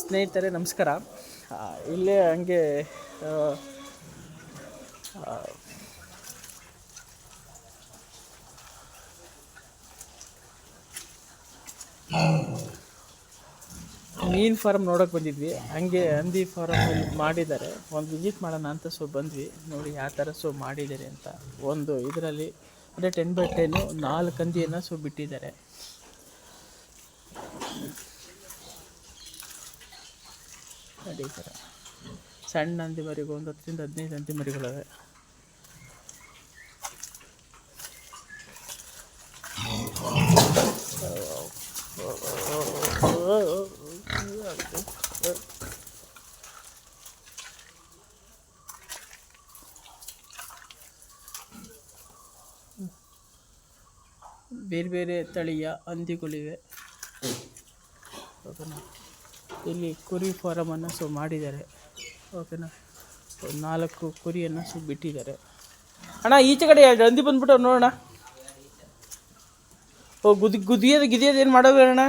ಸ್ನೇಹಿತರೆ ನಮಸ್ಕಾರ. ಇಲ್ಲೇ ಹಂಗೆ ಮೀನು ಫಾರಮ್ ನೋಡೋಕೆ ಬಂದಿದ್ವಿ. ಹಂಗೆ ಹಂದಿ ಫಾರಮ್ ಮಾಡಿದ್ದಾರೆ, ಒಂದು ವಿಸಿಟ್ ಮಾಡೋಣ ಅಂತ ಬಂದ್ವಿ. ನೋಡಿ ಯಾವ ಥರ ಮಾಡಿದ್ದಾರೆ ಅಂತ. ಒಂದು ಇದರಲ್ಲಿ ಅಂದರೆ 10x10 4 ಹಂದಿಯನ್ನು ಬಿಟ್ಟಿದ್ದಾರೆ. ನೋಡಿ ಈ ಥರ ಸಣ್ಣ ಹಂದಿ ಮರಿಗಳು, ಒಂದು 10ರಿಂದ 15 ಹಂದಿ ಮರಿಗಳಿವೆ. ಬೇರೆ ಬೇರೆ ತಳಿಯ ಹಂದಿಗಳಿವೆ. ಓಕೆನಾ, ಇಲ್ಲಿ ಕುರಿ ಫಾರಮನ್ನು ಮಾಡಿದ್ದಾರೆ. ಓಕೆನಾ, 4 ಕುರಿಯನ್ನು ಬಿಟ್ಟಿದ್ದಾರೆ. ಅಣ್ಣ ಈಚೆ ಕಡೆ 2 ಹಂದಿ ಬಂದ್ಬಿಟ್ಟು ನೋಡೋಣ. ಗುದಿಯೋದು ಏನು ಮಾಡೋದು ಅಣ್ಣ?